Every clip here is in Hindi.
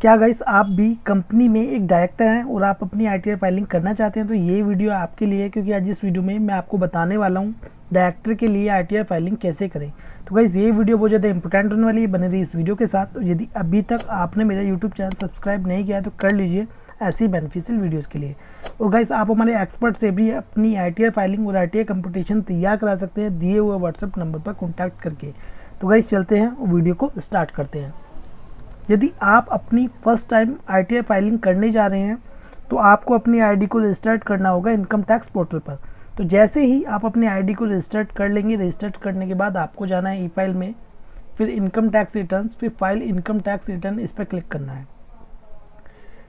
क्या गाइस आप भी कंपनी में एक डायरेक्टर हैं और आप अपनी आईटीआर फाइलिंग करना चाहते हैं तो ये वीडियो आपके लिए है, क्योंकि आज इस वीडियो में मैं आपको बताने वाला हूँ डायरेक्टर के लिए आईटीआर फाइलिंग कैसे करें। तो गाइस ये वीडियो बहुत ज़्यादा इंपॉर्टेंट होने वाली है, बने रही इस वीडियो के साथ। तो यदि अभी तक आपने मेरा यूट्यूब चैनल सब्सक्राइब नहीं किया है तो कर लीजिए ऐसी बेनिफिशियल वीडियोज़ के लिए। और गाइस आप हमारे एक्सपर्ट से भी अपनी आईटीआर फाइलिंग और आईटीआर कंपटीशन तैयार करा सकते हैं दिए हुए व्हाट्सएप नंबर पर कॉन्टैक्ट करके। तो गाइस चलते हैं और वीडियो को स्टार्ट करते हैं। यदि आप अपनी फर्स्ट टाइम आईटीआर फाइलिंग करने जा रहे हैं तो आपको अपनी आईडी को रजिस्टर्ड करना होगा इनकम टैक्स पोर्टल पर। तो जैसे ही आप अपनी आईडी को रजिस्टर्ड कर लेंगे, रजिस्टर्ड करने के बाद आपको जाना है ई फाइल में, फिर इनकम टैक्स रिटर्न, फिर फाइल इनकम टैक्स रिटर्न, इस पर क्लिक करना है।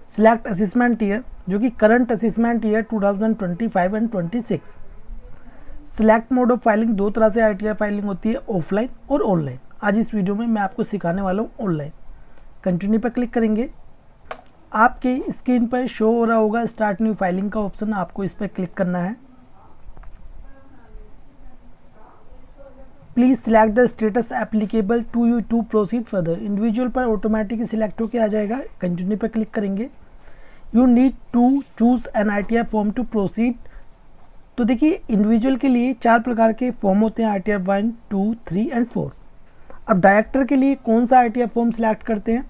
सिलेक्ट असेसमेंट ईयर, जो कि current assessment year 2025 and 26। Select mode of filing, दो तरह से आईटीआर फाइलिंग होती है, ऑफलाइन और ऑनलाइन। आज इस वीडियो में मैं आपको सिखाने वाला हूँ ऑनलाइन। कंटिन्यू पर क्लिक करेंगे, आपके स्क्रीन पर शो हो रहा होगा स्टार्ट न्यू फाइलिंग का ऑप्शन, आपको इस पर क्लिक करना है। Please select the status applicable to you to proceed further. Individual पर ऑटोमेटिकली सिलेक्ट होकर आ जाएगा। कंटिन्यू पर क्लिक करेंगे। You need to choose an ITR form to proceed. तो देखिए इंडिविजुअल के लिए 4 प्रकार के फॉर्म होते हैं, आईटीआर 1, 2, 3 एंड 4। अब डायरेक्टर के लिए कौन सा आईटीआर फॉर्म सिलेक्ट करते हैं?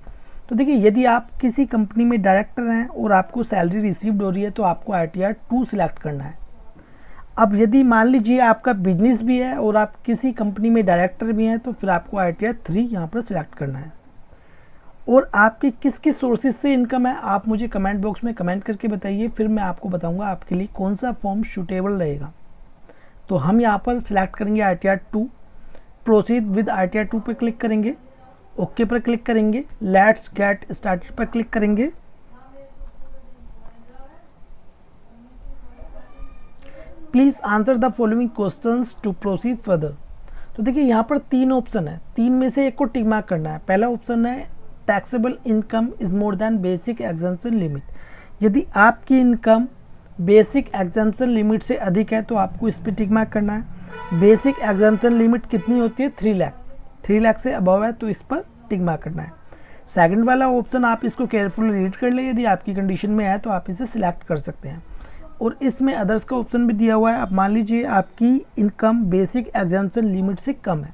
तो देखिए यदि आप किसी कंपनी में डायरेक्टर हैं और आपको सैलरी रिसीव्ड हो रही है तो आपको आईटीआर 2 सिलेक्ट करना है। अब यदि मान लीजिए आपका बिजनेस भी है और आप किसी कंपनी में डायरेक्टर भी हैं तो फिर आपको आईटीआर 3 यहाँ पर सिलेक्ट करना है। और आपकी किस किस सोर्सेज से इनकम है आप मुझे कमेंट बॉक्स में कमेंट करके बताइए, फिर मैं आपको बताऊँगा आपके लिए कौन सा फॉर्म सूटेबल रहेगा। तो हम यहाँ पर सिलेक्ट करेंगे आईटीआर 2। प्रोसीड विद आईटीआर 2 पर क्लिक करेंगे, ओके पर क्लिक करेंगे, लेट्स गेट स्टार्टेड पर क्लिक करेंगे। Please answer the following questions to proceed further. तो देखिए यहाँ पर 3 ऑप्शन है, 3 में से एक को टिक मार्क करना है। पहला ऑप्शन है taxable income is more than basic exemption limit. यदि आपकी इनकम बेसिक एग्जम्पशन लिमिट से अधिक है तो आपको इस पर टिक मार्क करना है। बेसिक एग्जम्पशन लिमिट कितनी होती है? 3 लाख। 3 लाख से अबव है तो इस पर टिक मार्क करना है। सेकंड वाला ऑप्शन आप इसको केयरफुली रीड कर ले, यदि आपकी कंडीशन में है तो आप इसे सिलेक्ट कर सकते हैं। और इसमें अदर्स का ऑप्शन भी दिया हुआ है। अब मान लीजिए आपकी इनकम बेसिक एग्जम्पशन लिमिट से कम है।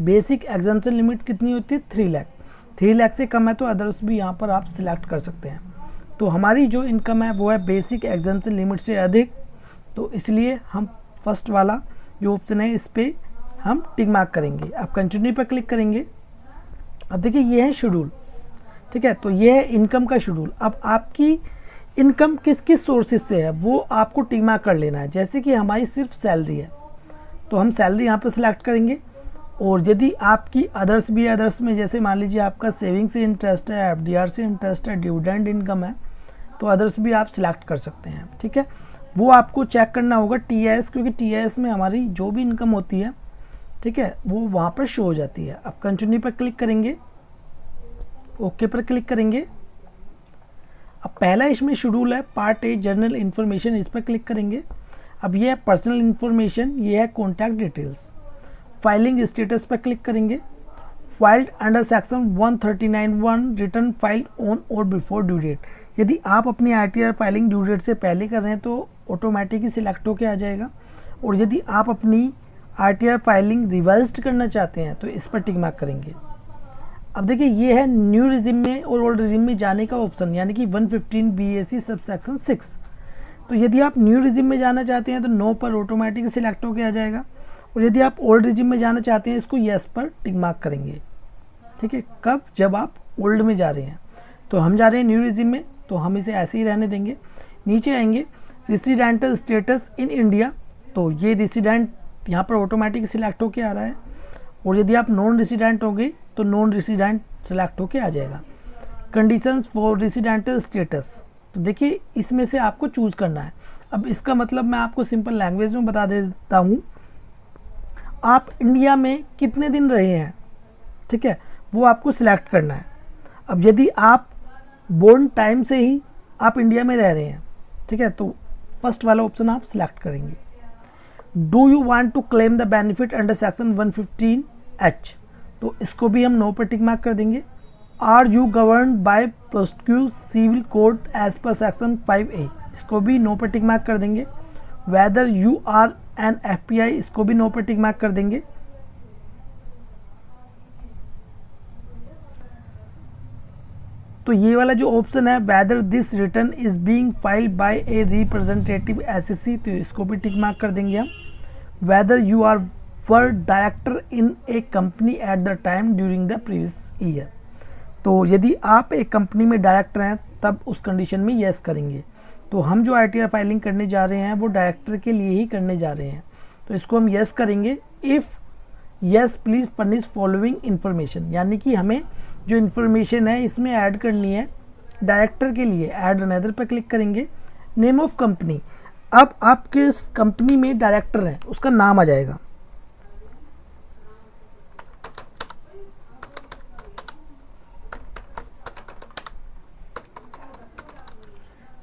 बेसिक एग्जम्पशन लिमिट कितनी होती है? 3 लाख। 3 लाख से कम है तो अदर्स भी यहाँ पर आप सिलेक्ट कर सकते हैं। तो हमारी जो इनकम है वो है बेसिक एग्जम्पशन लिमिट से अधिक, तो इसलिए हम फर्स्ट वाला जो ऑप्शन है इस पर हम टिक मार्क करेंगे। अब कंटिन्यू पर क्लिक करेंगे। अब देखिए ये है शेड्यूल, ठीक है, तो ये है इनकम का शेड्यूल। अब आपकी इनकम किस किस सोर्सेज से है वो आपको टिक मार्क कर लेना है। जैसे कि हमारी सिर्फ सैलरी है तो हम सैलरी यहाँ पर सिलेक्ट करेंगे। और यदि आपकी अदर्स भी है, अदर्स में जैसे मान लीजिए आपका सेविंग से इंटरेस्ट है, एफडीआर से इंटरेस्ट है, डिविडेंड इनकम है, तो अदर्स भी आप सिलेक्ट कर सकते हैं, ठीक है। वो आपको चेक करना होगा टीआईएस, क्योंकि टीआईएस में हमारी जो भी इनकम होती है, ठीक है, वो वहाँ पर शो हो जाती है। अब कंटिन्यू पर क्लिक करेंगे, ओके पर क्लिक करेंगे। अब पहला इसमें शेड्यूल है पार्ट ए जनरल इन्फॉर्मेशन, इस पर क्लिक करेंगे। अब ये है पर्सनल इन्फॉर्मेशन, ये है कॉन्टैक्ट डिटेल्स। फाइलिंग स्टेटस पर क्लिक करेंगे। Filed under section 139(1) return file on और बिफोर ड्यू डेट। यदि आप अपनी आईटीआर फाइलिंग ड्यू डेट से पहले कर रहे हैं तो ऑटोमेटिकली सिलेक्ट होकर आ जाएगा। और यदि आप अपनी आईटीआर फाइलिंग रिवाइज्ड करना चाहते हैं तो इस पर टिक मार्क करेंगे। अब देखिए ये है न्यू रिजिम में और ओल्ड रिजिम में जाने का ऑप्शन, यानी कि 115 BAC सबसेक्शन 6। तो यदि आप न्यू रिजिम में जाना चाहते हैं तो नो पर ऑटोमेटिकली सिलेक्ट होकर आ जाएगा। और यदि आप ओल्ड रिजिम में जाना चाहते हैं इसको येस पर टिक मार्क करेंगे, ठीक है। कब? जब आप ओल्ड में जा रहे हैं। तो हम जा रहे हैं न्यू रिजिम में तो हम इसे ऐसे ही रहने देंगे। नीचे आएंगे रेसिडेंटल स्टेटस इन इंडिया, तो ये रेसिडेंट यहाँ पर ऑटोमेटिक सिलेक्ट होके आ रहा है। और यदि आप नॉन रेसिडेंट होंगे तो नॉन रेसिडेंट सिलेक्ट होके आ जाएगा। कंडीशंस फॉर रेसिडेंटल स्टेटस, तो देखिए इसमें से आपको चूज़ करना है। अब इसका मतलब मैं आपको सिंपल लैंग्वेज में बता देता हूँ। आप इंडिया में कितने दिन रहे हैं, ठीक है, वो आपको सिलेक्ट करना है। अब यदि आप बोर्न टाइम से ही आप इंडिया में रह रहे हैं, ठीक है, तो फर्स्ट वाला ऑप्शन आप सिलेक्ट करेंगे। Do you want to claim the benefit under section 115H, तो इसको भी हम नो पर टिक मार्क कर देंगे। Are you govern by prosecute civil code as per section 5A, इसको भी नो पर टिक मार्क कर देंगे। Whether you are an FPI, इसको भी नो पर टिक मार्क कर देंगे। तो ये वाला जो ऑप्शन है whether this return is being filed by a representative SSC, तो इसको भी टिक मार्क कर देंगे हम। Whether you are were director in a company at the time during the previous year, तो यदि आप एक कंपनी में डायरेक्टर हैं तब उस कंडीशन में यस करेंगे। तो हम जो ITR फाइलिंग करने जा रहे हैं वो डायरेक्टर के लिए ही करने जा रहे हैं, तो इसको हम यस करेंगे। If yes please furnish following information, यानी कि हमें जो इन्फॉर्मेशन है इसमें ऐड करनी है डायरेक्टर के लिए। ऐड अनदर पर क्लिक करेंगे। नेम ऑफ कंपनी, अब आपके इस कंपनी में डायरेक्टर है उसका नाम आ जाएगा।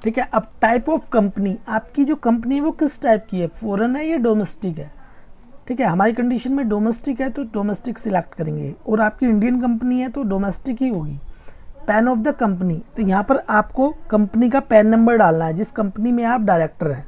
ठीक है, अब टाइप ऑफ कंपनी, आपकी जो कंपनी है वो किस टाइप की है, फॉरेन है या डोमेस्टिक है। ठीक है, हमारी कंडीशन में डोमेस्टिक है तो डोमेस्टिक सिलेक्ट करेंगे, और आपकी इंडियन कंपनी है तो डोमेस्टिक ही होगी। पैन ऑफ द कंपनी, तो यहाँ पर आपको कंपनी का पैन नंबर डालना है जिस कंपनी में आप डायरेक्टर हैं।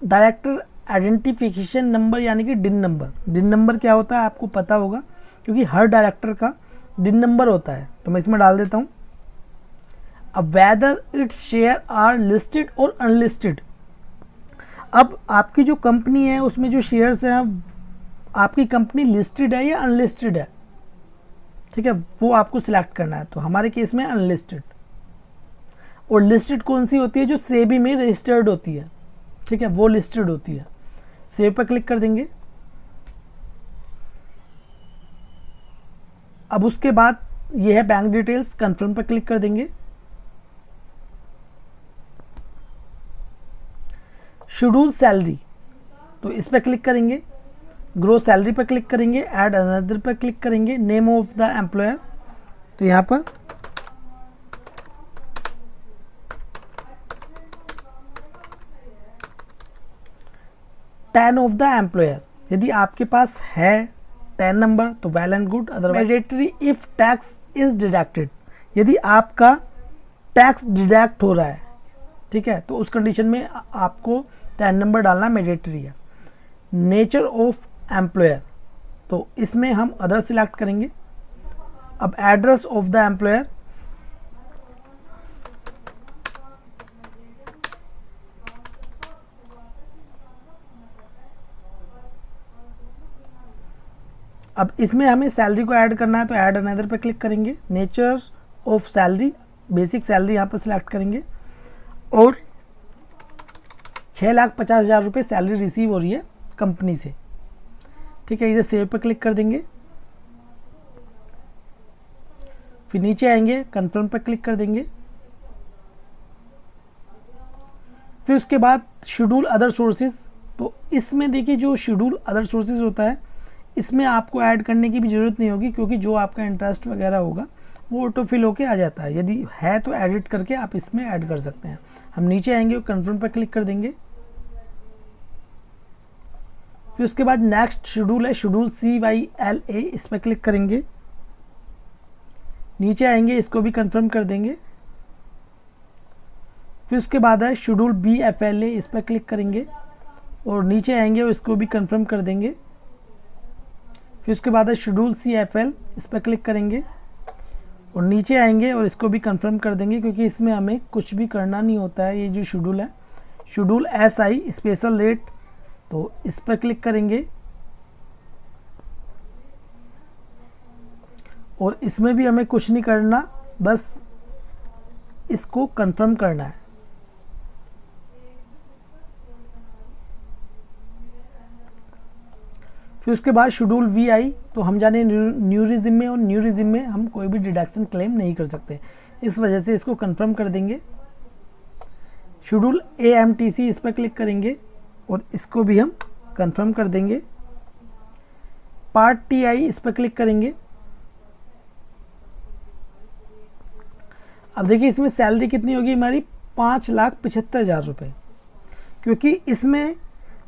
डायरेक्टर आइडेंटिफिकेशन नंबर यानी कि डिन नंबर। डिन नंबर क्या होता है आपको पता होगा, क्योंकि हर डायरेक्टर का डिन नंबर होता है, तो मैं इसमें डाल देता हूँ। अब whether it's share are listed और अनलिस्टेड, अब आपकी जो कंपनी है उसमें जो शेयर्स हैं आपकी कंपनी लिस्टेड है या अनलिस्टेड है। ठीक है, वो आपको सिलेक्ट करना है, तो हमारे केस में अनलिस्टेड। और लिस्टेड कौन सी होती है, जो सेबी में रजिस्टर्ड होती है। ठीक है, वो लिस्टेड होती है। सेव पर क्लिक कर देंगे। अब उसके बाद ये है बैंक डिटेल्स, कंफर्म पर क्लिक कर देंगे। शेड्यूल सैलरी, तो इस पर क्लिक करेंगे। ग्रोस सैलरी पर क्लिक करेंगे। ऐड अनदर पर क्लिक करेंगे। नेम ऑफ द एम्प्लॉयर, तो यहाँ पर टैन ऑफ द एम्प्लॉयर, यदि आपके पास है टैन नंबर तो well and good, otherwise mandatory if tax is deducted, यदि आपका टैक्स डिडक्ट हो रहा है, ठीक है, तो उस कंडीशन में आपको टैन नंबर डालना मैंडेटरी है। नेचर ऑफ एम्प्लॉयर, तो इसमें हम अदर सिलेक्ट करेंगे। अब एड्रेस ऑफ द एम्प्लॉयर, अब इसमें हमें सैलरी को ऐड करना है, तो ऐड अनदर पे क्लिक करेंगे। Nature of salary, basic salary यहाँ पर सिलेक्ट करेंगे, और 6,50,000 रुपये सैलरी रिसीव हो रही है कंपनी से। ठीक है, इसे सेव पर क्लिक कर देंगे। फिर नीचे आएंगे, कंफर्म पर क्लिक कर देंगे। फिर उसके बाद शेड्यूल अदर सोर्सेज, तो इसमें देखिए जो शेड्यूल अदर सोर्सेज होता है इसमें आपको ऐड करने की भी ज़रूरत नहीं होगी, क्योंकि जो आपका इंटरेस्ट वगैरह होगा वो ऑटो फिल होके आ जाता है। यदि है तो एडिट करके आप इसमें ऐड कर सकते हैं। हम नीचे आएंगे और कंफर्म पर क्लिक कर देंगे। फिर उसके बाद नेक्स्ट शेड्यूल है शेड्यूल CYLA, इस पर क्लिक करेंगे। नीचे आएंगे, इसको भी कंफर्म कर देंगे। फिर उसके बाद है शेड्यूल BFLA, इस पर क्लिक करेंगे और नीचे आएंगे और इसको भी कंफर्म कर देंगे। फिर उसके बाद है शेड्यूल CFL, इस पर क्लिक करेंगे और नीचे आएंगे और इसको भी कंफर्म कर देंगे, क्योंकि इसमें हमें कुछ भी करना नहीं होता है। ये जो शेड्यूल है शेड्यूल SI स्पेशल रेट, तो इस पर क्लिक करेंगे और इसमें भी हमें कुछ नहीं करना, बस इसको कंफर्म करना है। फिर उसके बाद शेड्यूल VI, तो हम जाने न्यू रिजिम में, और न्यू रिजिम में हम कोई भी डिडक्शन क्लेम नहीं कर सकते, इस वजह से इसको कंफर्म कर देंगे। शेड्यूल AMTC, इस पर क्लिक करेंगे और इसको भी हम कंफर्म कर देंगे। पार्ट TI, इस पर क्लिक करेंगे। अब देखिए इसमें सैलरी कितनी होगी हमारी, 5,75,000 रुपये, क्योंकि इसमें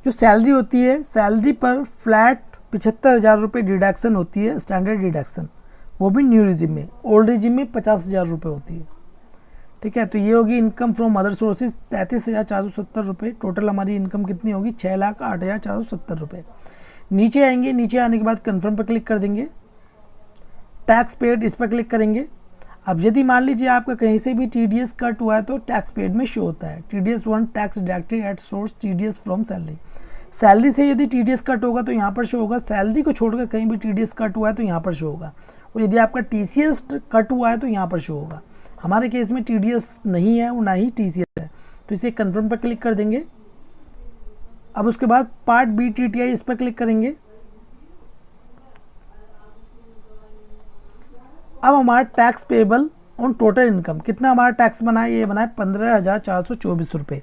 जो सैलरी होती है, सैलरी पर फ्लैट 75,000 रुपये डिडक्शन होती है, स्टैंडर्ड डिडक्शन, वो भी न्यू रिजिम में। ओल्ड रिजिम में 50,000 रुपये होती है, ठीक है। तो ये होगी इनकम फ्रॉम अदर सोर्सेज 33,470 रुपये। टोटल हमारी इनकम कितनी होगी? 6,08,470 रुपये। नीचे आएंगे, नीचे आने के बाद कन्फर्म पर क्लिक कर देंगे, टैक्स पेड इस पर क्लिक करेंगे। अब यदि मान लीजिए आपका कहीं से भी TDS कट हुआ है तो टैक्स पेड में शो होता है TDS 1 tax deducted at source TDS from salary. Salary से यदि TDS कट होगा तो यहाँ पर शो होगा, सैलरी को छोड़कर कहीं भी TDS कट हुआ है तो यहाँ पर शो होगा, और यदि आपका TCS कट हुआ है तो यहाँ पर शो होगा। हमारे केस में TDS नहीं है और ना ही TCS है, तो इसे कन्फर्म पर क्लिक कर देंगे। अब उसके बाद पार्ट B TTI इस पर क्लिक करेंगे। अब हमारा tax payable on total income कितना हमारा टैक्स बना है? ये बना है 15,424 रुपये,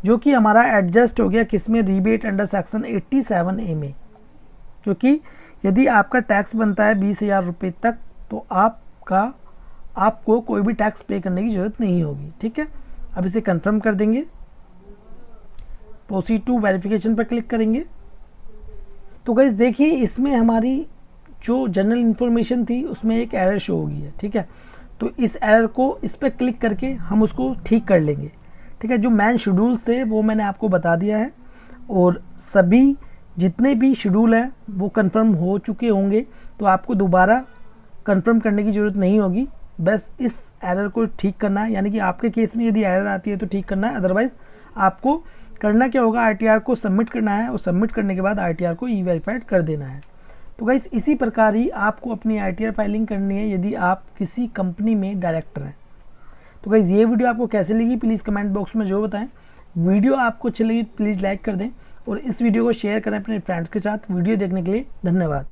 जो कि हमारा एडजस्ट हो गया किसमें? रीबेट अंडर सेक्शन 87A में। क्योंकि यदि आपका टैक्स बनता है 20,000 रुपये तक तो आपको कोई भी टैक्स पे करने की ज़रूरत नहीं होगी, ठीक है। अब इसे कंफर्म कर देंगे, प्रोसीड टू वेरिफिकेशन पर क्लिक करेंगे। तो गाइस देखिए, इसमें हमारी जो जनरल इन्फॉर्मेशन थी उसमें एक एरर शो होगी है, ठीक है। तो इस एरर को इस पर क्लिक करके हम उसको ठीक कर लेंगे, ठीक है। जो मैन शेड्यूल्स थे वो मैंने आपको बता दिया है, और सभी जितने भी शेड्यूल हैं वो कंफर्म हो चुके होंगे, तो आपको दोबारा कंफर्म करने की ज़रूरत नहीं होगी। बस इस एरर को ठीक करना है, यानी कि आपके केस में यदि एरर आती है तो ठीक करना है, अदरवाइज़ आपको करना क्या होगा? ITR को सबमिट करना है, और सबमिट करने के बाद ITR को E-वेरीफाइड कर देना है। तो गाइस इसी प्रकार ही आपको अपनी ITR फाइलिंग करनी है यदि आप किसी कंपनी में डायरेक्टर हैं। तो गाइस ये वीडियो आपको कैसे लगी प्लीज़ कमेंट बॉक्स में जो बताएं। वीडियो आपको अच्छी लगी प्लीज़ लाइक कर दें, और इस वीडियो को शेयर करें अपने फ्रेंड्स के साथ। वीडियो देखने के लिए धन्यवाद।